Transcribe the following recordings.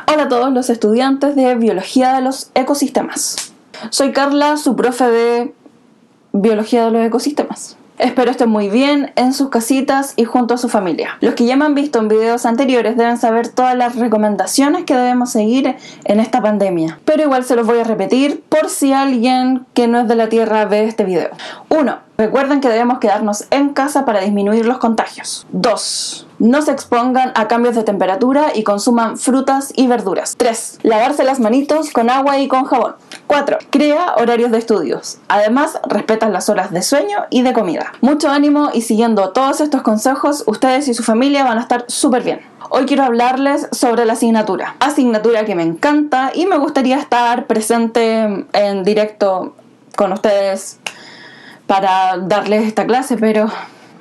Hola a todos los estudiantes de Biología de los Ecosistemas. Soy Carla, su profe de Biología de los Ecosistemas. Espero estén muy bien en sus casitas y junto a su familia. Los que ya me han visto en videos anteriores deben saber todas las recomendaciones que debemos seguir en esta pandemia. Pero igual se los voy a repetir por si alguien que no es de la Tierra ve este video. 1. Recuerden que debemos quedarnos en casa para disminuir los contagios. 2. No se expongan a cambios de temperatura y consuman frutas y verduras. 3. Lavarse las manitos con agua y con jabón. 4. Crea horarios de estudios. Además, respeta las horas de sueño y de comida. Mucho ánimo y siguiendo todos estos consejos, ustedes y su familia van a estar súper bien. Hoy quiero hablarles sobre la asignatura que me encanta y me gustaría estar presente en directo con ustedes para darles esta clase, pero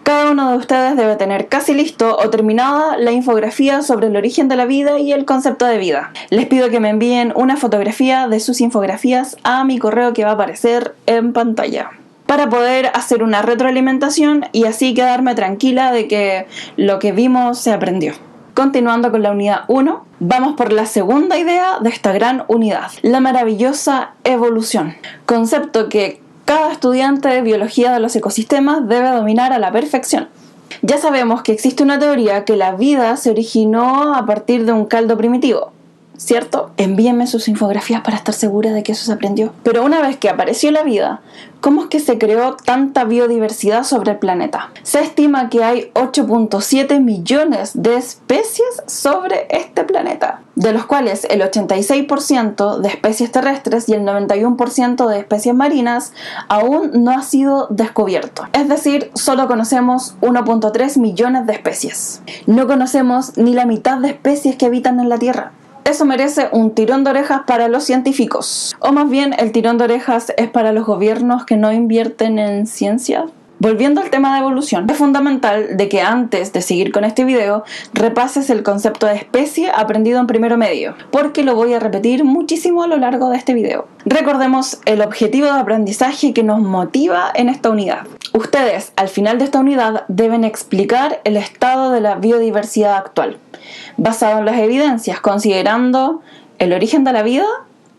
cada uno de ustedes debe tener casi listo o terminada la infografía sobre el origen de la vida y el concepto de vida. Les pido que me envíen una fotografía de sus infografías a mi correo que va a aparecer en pantalla, para poder hacer una retroalimentación y así quedarme tranquila de que lo que vimos se aprendió. Continuando con la unidad 1, vamos por la segunda idea de esta gran unidad, la maravillosa evolución, concepto que cada estudiante de Biología de los Ecosistemas debe dominar a la perfección. Ya sabemos que existe una teoría que la vida se originó a partir de un caldo primitivo, ¿cierto? Envíenme sus infografías para estar segura de que eso se aprendió. Pero una vez que apareció la vida, ¿cómo es que se creó tanta biodiversidad sobre el planeta? Se estima que hay 8.7 millones de especies sobre este planeta, de los cuales el 86% de especies terrestres y el 91% de especies marinas aún no ha sido descubierto. Es decir, solo conocemos 1.3 millones de especies. No conocemos ni la mitad de especies que habitan en la Tierra. Eso merece un tirón de orejas para los científicos. O más bien, el tirón de orejas es para los gobiernos que no invierten en ciencia. Volviendo al tema de evolución, es fundamental de que antes de seguir con este video, repases el concepto de especie aprendido en primero medio, porque lo voy a repetir muchísimo a lo largo de este video. Recordemos el objetivo de aprendizaje que nos motiva en esta unidad. Ustedes, al final de esta unidad, deben explicar el estado de la biodiversidad actual, basado en las evidencias, considerando el origen de la vida,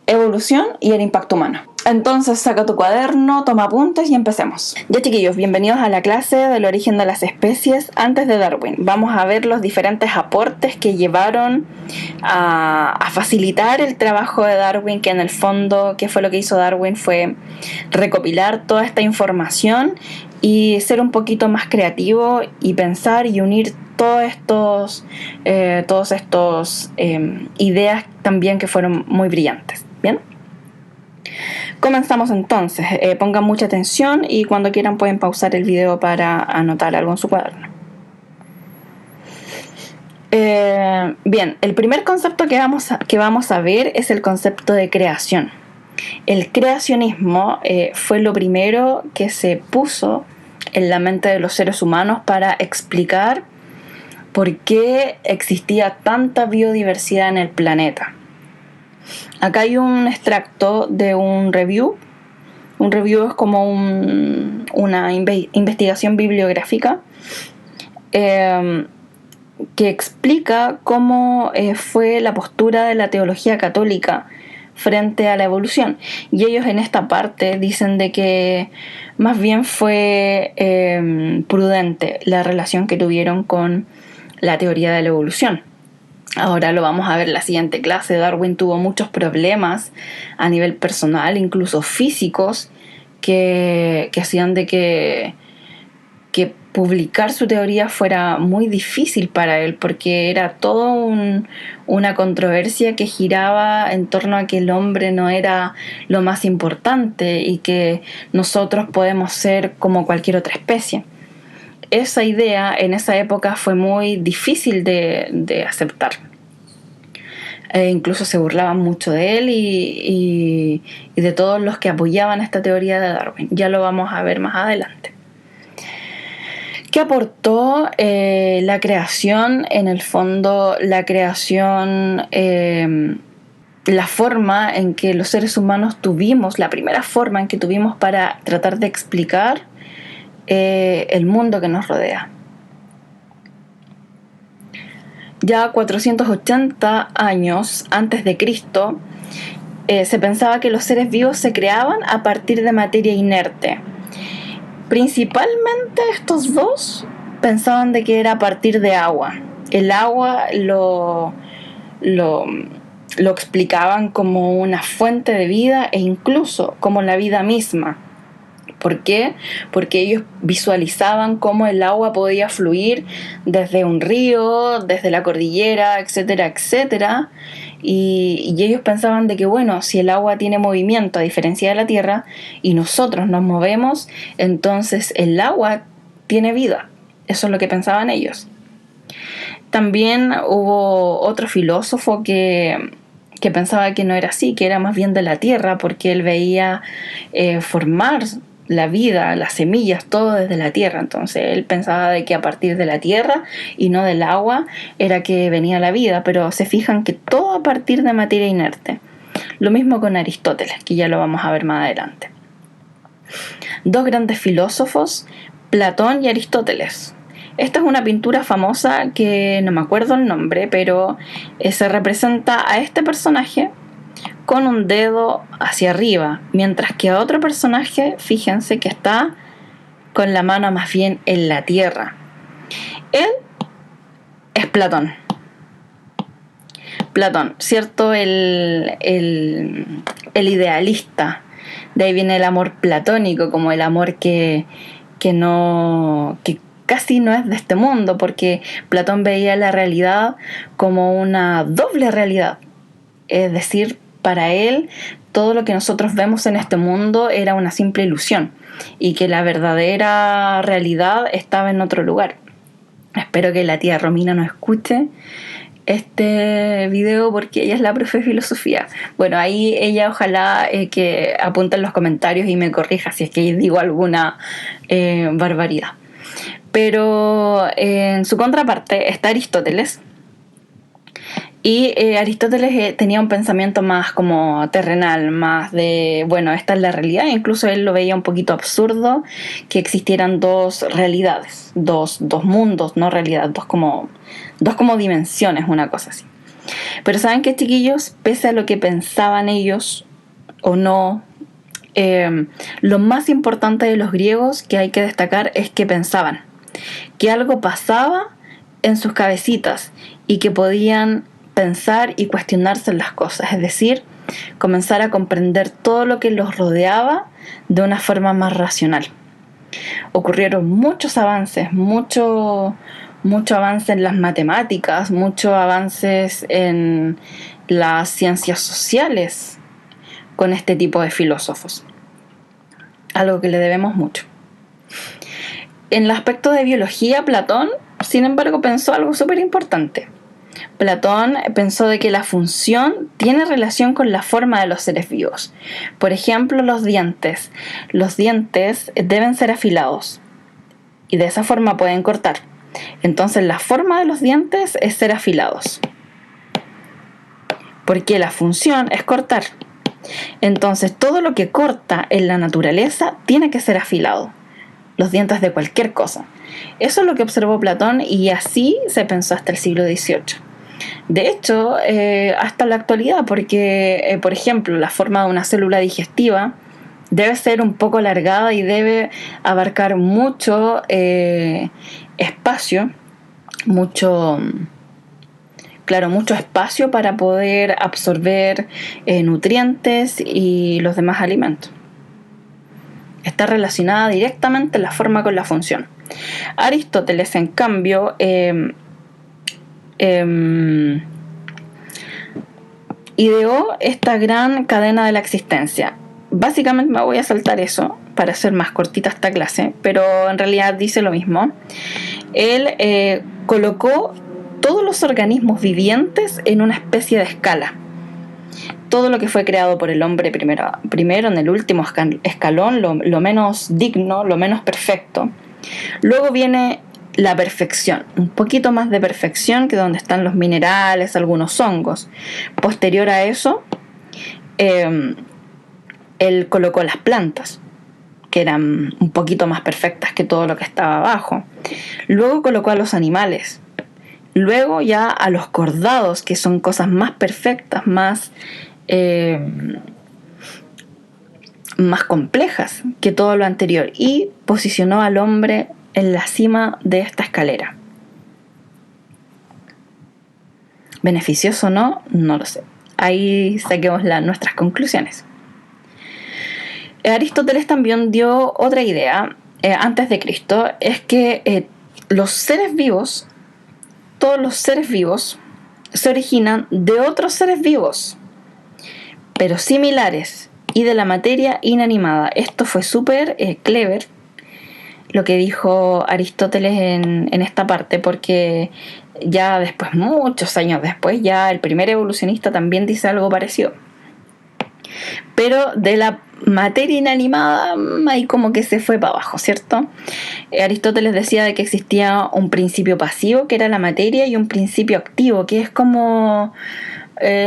evolución y el impacto humano. Entonces saca tu cuaderno, toma apuntes y empecemos. Ya chiquillos, bienvenidos a la clase del origen de las especies antes de Darwin. Vamos a ver los diferentes aportes que llevaron a facilitar el trabajo de Darwin, que en el fondo, ¿qué fue lo que hizo Darwin? Fue recopilar toda esta información y ser un poquito más creativo y pensar y unir todos estos ideas también que fueron muy brillantes. ¿Bien? Comenzamos entonces. Pongan mucha atención y cuando quieran pueden pausar el video para anotar algo en su cuaderno. Bien, el primer concepto que vamos a ver es el concepto de creación. El creacionismo fue lo primero que se puso en la mente de los seres humanos para explicar por qué existía tanta biodiversidad en el planeta. Acá hay un extracto de un review. Un review es como una investigación bibliográfica que explica cómo fue la postura de la teología católica frente a la evolución. Y ellos en esta parte dicen de que más bien fue prudente la relación que tuvieron con la teoría de la evolución. Ahora lo vamos a ver en la siguiente clase. Darwin tuvo muchos problemas a nivel personal, incluso físicos, que hacían de que publicar su teoría fuera muy difícil para él, porque era todo una controversia que giraba en torno a que el hombre no era lo más importante y que nosotros podemos ser como cualquier otra especie. Esa idea en esa época fue muy difícil de aceptar. Incluso se burlaban mucho de él y de todos los que apoyaban esta teoría de Darwin. Ya lo vamos a ver más adelante. ¿Qué aportó la creación? En el fondo, la creación, la forma en que los seres humanos tuvimos, la primera forma en que tuvimos para tratar de explicar el mundo que nos rodea. Ya 480 años antes de Cristo, se pensaba que los seres vivos se creaban a partir de materia inerte. Principalmente estos dos pensaban de que era a partir de agua. El agua lo explicaban como una fuente de vida e incluso como la vida misma. ¿Por qué? Porque ellos visualizaban cómo el agua podía fluir desde un río, desde la cordillera, etcétera, etcétera. Y ellos pensaban de que, bueno, si el agua tiene movimiento a diferencia de la tierra y nosotros nos movemos, entonces el agua tiene vida. Eso es lo que pensaban ellos. También hubo otro filósofo que pensaba que no era así, que era más bien de la tierra, porque él veía formar la vida, las semillas, todo desde la tierra. Entonces él pensaba de que a partir de la tierra y no del agua era que venía la vida, pero se fijan que todo a partir de materia inerte. Lo mismo con Aristóteles, que ya lo vamos a ver más adelante. Dos grandes filósofos, Platón y Aristóteles. Esta es una pintura famosa que no me acuerdo el nombre, pero se representa a este personaje con un dedo hacia arriba, mientras que a otro personaje, fíjense que está con la mano más bien en la tierra. Él es Platón. Platón, ¿cierto? El idealista. De ahí viene el amor platónico, como el amor que casi no es de este mundo, porque Platón veía la realidad como una doble realidad. Es decir, para él todo lo que nosotros vemos en este mundo era una simple ilusión y que la verdadera realidad estaba en otro lugar. Espero que la tía Romina no escuche este video porque ella es la profe de filosofía. Bueno, ahí ella ojalá que apunte en los comentarios y me corrija si es que digo alguna barbaridad. Pero en su contraparte está Aristóteles. Y Aristóteles tenía un pensamiento más como terrenal, más de, bueno, esta es la realidad. Incluso él lo veía un poquito absurdo que existieran dos realidades, dos mundos, no realidad, dos como dimensiones, una cosa así. Pero ¿saben qué, chiquillos? Pese a lo que pensaban ellos o no, lo más importante de los griegos que hay que destacar es que pensaban, que algo pasaba en sus cabecitas y que podían pensar y cuestionarse las cosas, es decir, comenzar a comprender todo lo que los rodeaba de una forma más racional. Ocurrieron muchos avances, mucho avance en las matemáticas, muchos avances en las ciencias sociales con este tipo de filósofos, algo que le debemos mucho. En el aspecto de biología, Platón, sin embargo, pensó algo súper importante. Platón pensó de que la función tiene relación con la forma de los seres vivos. Por ejemplo, los dientes. Los dientes deben ser afilados y de esa forma pueden cortar. Entonces, la forma de los dientes es ser afilados, porque la función es cortar. Entonces, todo lo que corta en la naturaleza tiene que ser afilado. Los dientes de cualquier cosa. Eso es lo que observó Platón y así se pensó hasta el siglo XVIII. De hecho, hasta la actualidad, porque, por ejemplo, la forma de una célula digestiva debe ser un poco alargada y debe abarcar mucho espacio, mucho espacio para poder absorber nutrientes y los demás alimentos. Está relacionada directamente la forma con la función. Aristóteles, en cambio, ideó esta gran cadena de la existencia. Básicamente me voy a saltar eso para hacer más cortita esta clase, pero en realidad dice lo mismo. Él colocó todos los organismos vivientes en una especie de escala. Todo lo que fue creado por el hombre primero en el último escalón, lo menos digno, lo menos perfecto. Luego viene la perfección, un poquito más de perfección, que donde están los minerales, algunos hongos. Posterior a eso, él colocó las plantas. que eran un poquito más perfectas que todo lo que estaba abajo. Luego colocó a los animales. Luego ya a los cordados, que son cosas más perfectas, más complejas que todo lo anterior. Y posicionó al hombre en la cima de esta escalera. ¿Beneficioso o no? No lo sé. Ahí saquemos nuestras conclusiones. Aristóteles también dio otra idea antes de Cristo, es que los seres vivos, todos los seres vivos, se originan de otros seres vivos, pero similares, y de la materia inanimada. Esto fue súper clever lo que dijo Aristóteles en esta parte, porque ya después, muchos años después, ya el primer evolucionista también dice algo parecido. Pero de la materia inanimada ahí como que se fue para abajo, ¿cierto? Aristóteles decía de que existía un principio pasivo, que era la materia, y un principio activo, que es como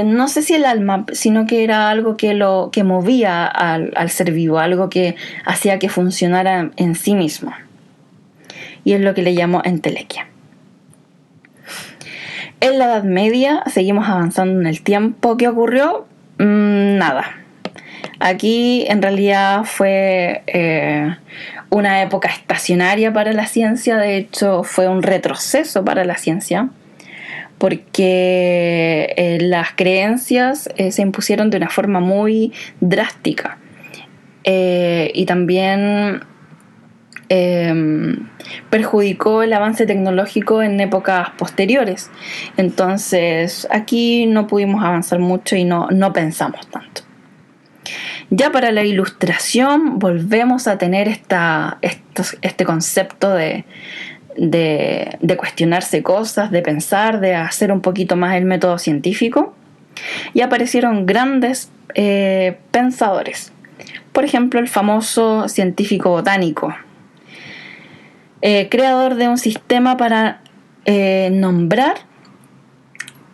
no sé si el alma, sino que era algo que movía al ser vivo, algo que hacía que funcionara en sí mismo, y es lo que le llamó entelequia. En la Edad Media seguimos avanzando en el tiempo. ¿Qué ocurrió? Nada. Aquí en realidad fue una época estacionaria para la ciencia. De hecho, fue un retroceso para la ciencia, porque las creencias se impusieron de una forma muy drástica, y también perjudicó el avance tecnológico en épocas posteriores. Entonces aquí no pudimos avanzar mucho y no pensamos tanto. Ya para la Ilustración volvemos a tener este concepto de cuestionarse cosas, de pensar, de hacer un poquito más el método científico, y aparecieron grandes pensadores. Por ejemplo, el famoso científico botánico, creador de un sistema para nombrar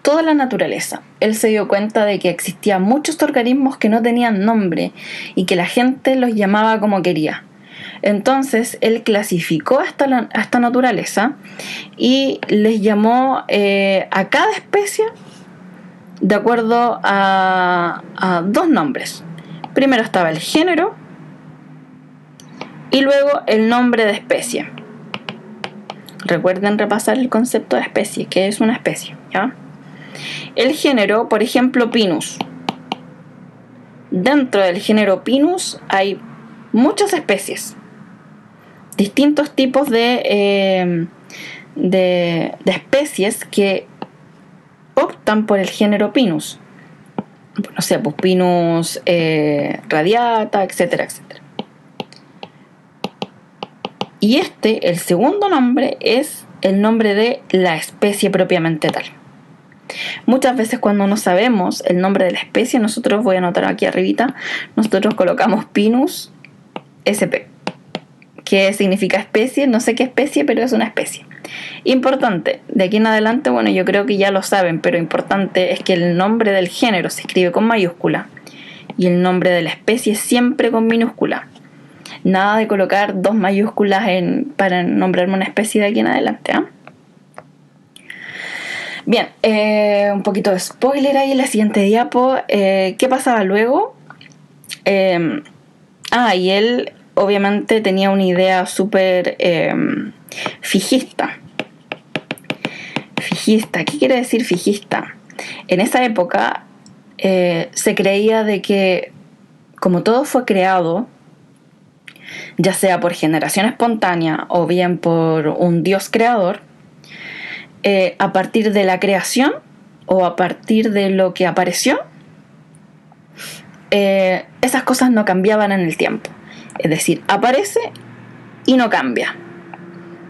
toda la naturaleza. Él se dio cuenta de que existían muchos organismos que no tenían nombre y que la gente los llamaba como quería. Entonces él clasificó a esta naturaleza y les llamó a cada especie de acuerdo a dos nombres. Primero estaba el género y luego el nombre de especie. Recuerden repasar el concepto de especie. ¿Qué es una especie? ¿Ya? El género, por ejemplo, Pinus. Dentro del género Pinus hay muchas especies, distintos tipos de especies que optan por el género Pinus. No sé, pues Pinus radiata, etcétera, etcétera. Y el segundo nombre, es el nombre de la especie propiamente tal. Muchas veces cuando no sabemos el nombre de la especie, nosotros, voy a anotar aquí arribita, nosotros colocamos Pinus sp, que significa especie, no sé qué especie, pero es una especie. Importante, de aquí en adelante, bueno, yo creo que ya lo saben, pero importante es que el nombre del género se escribe con mayúscula y el nombre de la especie siempre con minúscula. Nada de colocar dos mayúsculas para nombrarme una especie de aquí en adelante, ¿eh? Bien, un poquito de spoiler ahí en la siguiente diapo. ¿Qué pasaba luego? Y él obviamente tenía una idea súper fijista. Fijista, ¿qué quiere decir fijista? En esa época se creía de que, como todo fue creado, ya sea por generación espontánea o bien por un dios creador, a partir de la creación o a partir de lo que apareció, esas cosas no cambiaban en el tiempo. Es decir, aparece y no cambia.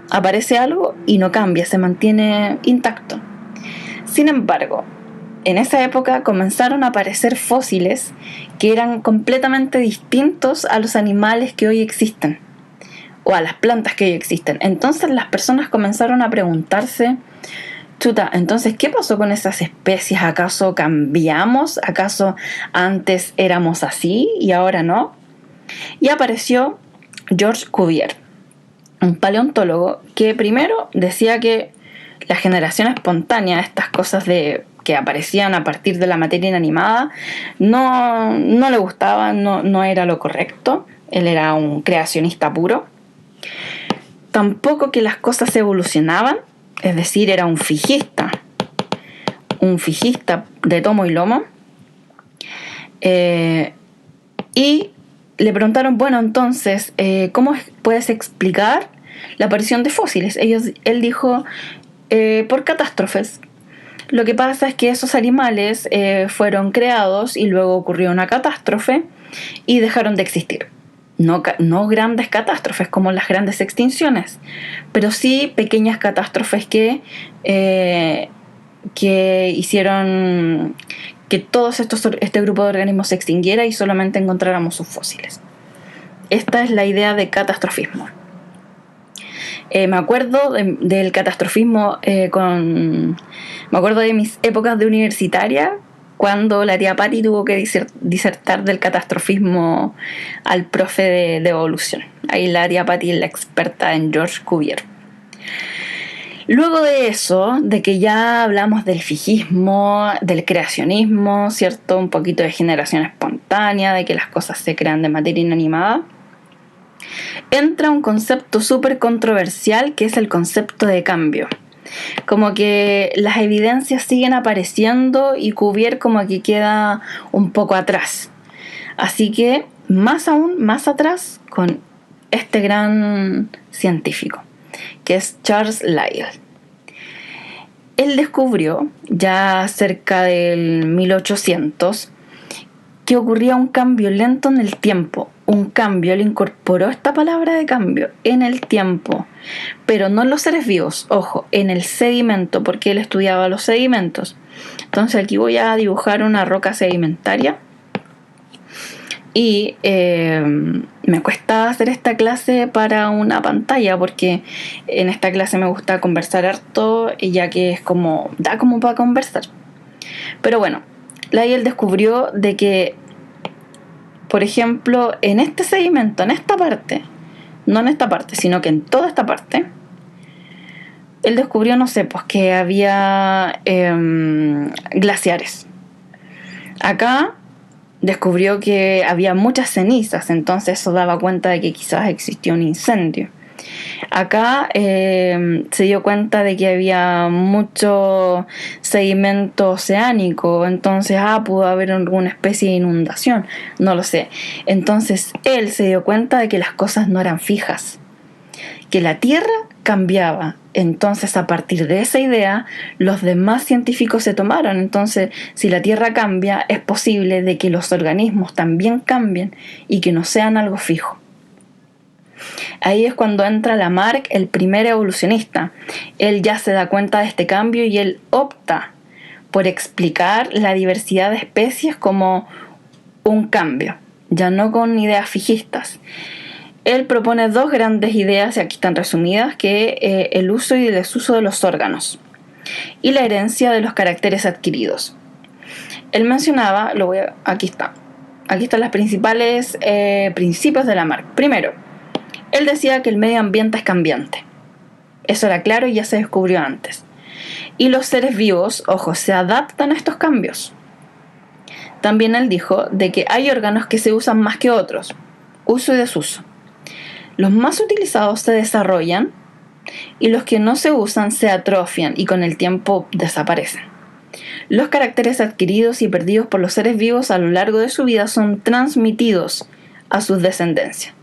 Aparece algo y no cambia, se mantiene intacto. Sin embargo, en esa época comenzaron a aparecer fósiles que eran completamente distintos a los animales que hoy existen o a las plantas que hoy existen. Entonces las personas comenzaron a preguntarse: chuta, entonces, ¿qué pasó con esas especies? ¿Acaso cambiamos? ¿Acaso antes éramos así y ahora no? Y apareció George Cuvier, un paleontólogo que primero decía que la generación espontánea, estas cosas que aparecían a partir de la materia inanimada, no le gustaba, no era lo correcto. Él era un creacionista puro. Tampoco que las cosas evolucionaban, es decir, era un fijista de tomo y lomo. Y le preguntaron, bueno, entonces, ¿cómo puedes explicar la aparición de fósiles? Él dijo, por catástrofes. Lo que pasa es que esos animales fueron creados y luego ocurrió una catástrofe y dejaron de existir. No grandes catástrofes como las grandes extinciones, pero sí pequeñas catástrofes que hicieron que este grupo de organismos se extinguiera y solamente encontráramos sus fósiles. Esta es la idea de catastrofismo. Me acuerdo del catastrofismo me acuerdo de mis épocas de universitaria, cuando la tía Patti tuvo que disertar del catastrofismo al profe de evolución. Ahí la tía Patti es la experta en George Cuvier. Luego de eso, de que ya hablamos del fijismo, del creacionismo, ¿cierto? Un poquito de generación espontánea, de que las cosas se crean de materia inanimada, entra un concepto súper controversial que es el concepto de cambio. Como que las evidencias siguen apareciendo y Cuvier como que queda un poco atrás. Así que más atrás con este gran científico, que es Charles Lyell. Él descubrió ya cerca del 1800 que ocurría un cambio lento en el tiempo. Él incorporó esta palabra de cambio en el tiempo, pero no en los seres vivos, ojo, en el sedimento, porque él estudiaba los sedimentos. Entonces aquí voy a dibujar una roca sedimentaria y me cuesta hacer esta clase para una pantalla, porque en esta clase me gusta conversar harto, ya que da como para conversar. Pero bueno, Lyell descubrió de que, por ejemplo, en este sedimento, en esta parte, no en esta parte, sino que en toda esta parte, él descubrió, no sé, pues que había glaciares. Acá descubrió que había muchas cenizas, entonces eso daba cuenta de que quizás existió un incendio. Acá se dio cuenta de que había mucho sedimento oceánico, entonces pudo haber alguna especie de inundación, no lo sé. Entonces él se dio cuenta de que las cosas no eran fijas, que la Tierra cambiaba. Entonces, a partir de esa idea, los demás científicos se tomaron. Entonces, si la Tierra cambia, es posible de que los organismos también cambien y que no sean algo fijo. Ahí es cuando entra Lamarck, el primer evolucionista. Él ya se da cuenta de este cambio y él opta por explicar la diversidad de especies como un cambio, ya no con ideas fijistas. Él propone dos grandes ideas, y aquí están resumidas, que el uso y el desuso de los órganos y la herencia de los caracteres adquiridos. Él mencionaba, aquí están los principales principios de Lamarck. Primero, él decía que el medio ambiente es cambiante. Eso era claro y ya se descubrió antes. Y los seres vivos, ojo, se adaptan a estos cambios. También él dijo de que hay órganos que se usan más que otros, uso y desuso. Los más utilizados se desarrollan y los que no se usan se atrofian y con el tiempo desaparecen. Los caracteres adquiridos y perdidos por los seres vivos a lo largo de su vida son transmitidos a sus descendencias.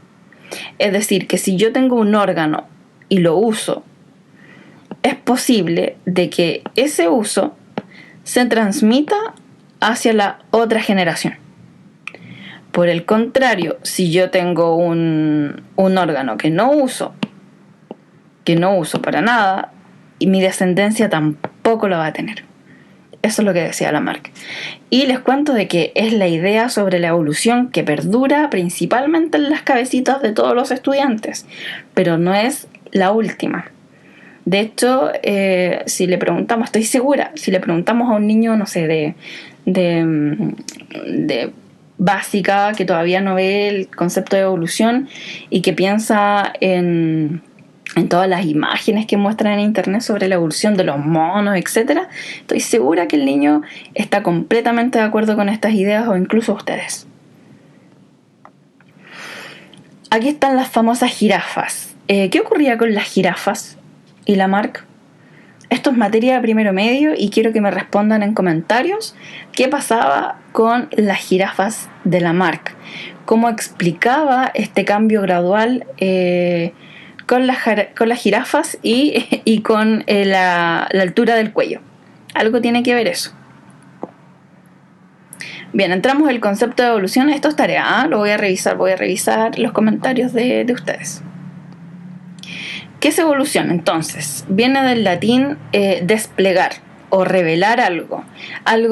Es decir, que si yo tengo un órgano y lo uso, es posible de que ese uso se transmita hacia la otra generación. Por el contrario, si yo tengo un órgano que no uso para nada, y mi descendencia tampoco lo va a tener. Eso es lo que decía Lamarck. Y les cuento de que es la idea sobre la evolución que perdura principalmente en las cabecitas de todos los estudiantes, pero no es la última. De hecho, si le preguntamos, estoy segura, si le preguntamos a un niño, no sé, de básica, que todavía no ve el concepto de evolución y que piensa en todas las imágenes que muestran en internet sobre la evolución de los monos, etc., estoy segura que el niño está completamente de acuerdo con estas ideas, o incluso ustedes. Aquí están las famosas jirafas. ¿Qué ocurría con las jirafas y Lamarck? Esto es materia de primero medio y quiero que me respondan en comentarios qué pasaba con las jirafas de Lamarck, cómo explicaba este cambio gradual con las jirafas y con la altura del cuello. Algo tiene que ver eso. Bien, entramos en el concepto de evolución. Esto es tarea, lo voy a revisar los comentarios de ustedes. ¿Qué es evolución? Entonces, viene del latín desplegar o revelar algo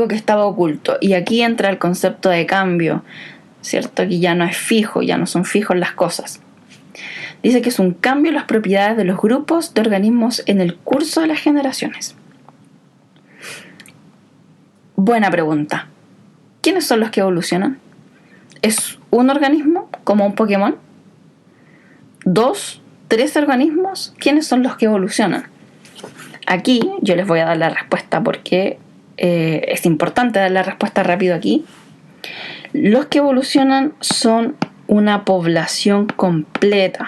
que estaba oculto. Y aquí entra el concepto de cambio, ¿cierto? Aquí ya no es fijo, ya no son fijos las cosas. Dice que es un cambio en las propiedades de los grupos de organismos en el curso de las generaciones. Buena pregunta. ¿Quiénes son los que evolucionan? ¿Es un organismo, como un Pokémon? ¿2? ¿3 organismos? ¿Quiénes son los que evolucionan? Aquí yo les voy a dar la respuesta porque es importante dar la respuesta rápido aquí. Los que evolucionan son una población completa.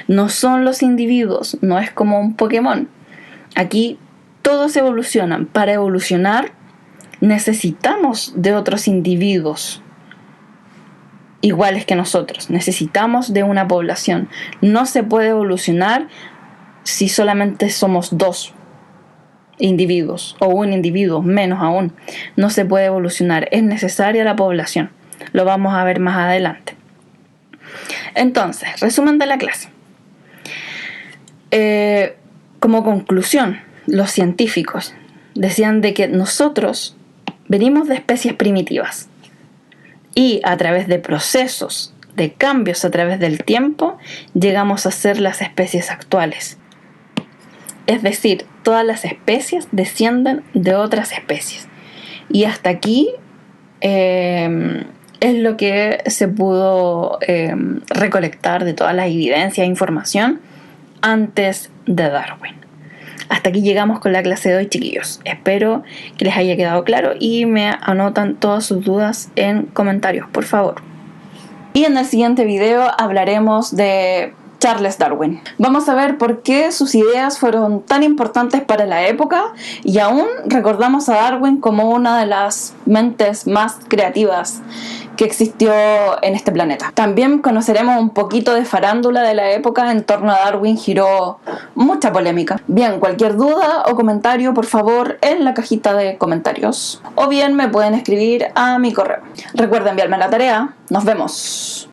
No son los individuos, no es como un Pokémon. Aquí todos evolucionan. Para evolucionar necesitamos de otros individuos iguales que nosotros, necesitamos de una población. No se puede evolucionar si solamente somos 2 individuos o un individuo, menos aún. No se puede evolucionar, es necesaria la población. Lo vamos a ver más adelante. Entonces, resumen de la clase. Como conclusión, los científicos decían de que nosotros venimos de especies primitivas y a través de procesos, de cambios a través del tiempo, llegamos a ser las especies actuales. Es decir, todas las especies descienden de otras especies. Y hasta aquí es lo que se pudo recolectar de todas las evidencias e información antes de Darwin. Hasta aquí llegamos con la clase de hoy, chiquillos. Espero que les haya quedado claro y me anotan todas sus dudas en comentarios, por favor. Y en el siguiente video hablaremos de Charles Darwin. Vamos a ver por qué sus ideas fueron tan importantes para la época y aún recordamos a Darwin como una de las mentes más creativas que existió en este planeta. También conoceremos un poquito de farándula de la época. En torno a Darwin giró mucha polémica. Bien, cualquier duda o comentario, por favor, en la cajita de comentarios. O bien me pueden escribir a mi correo. Recuerda enviarme la tarea. Nos vemos.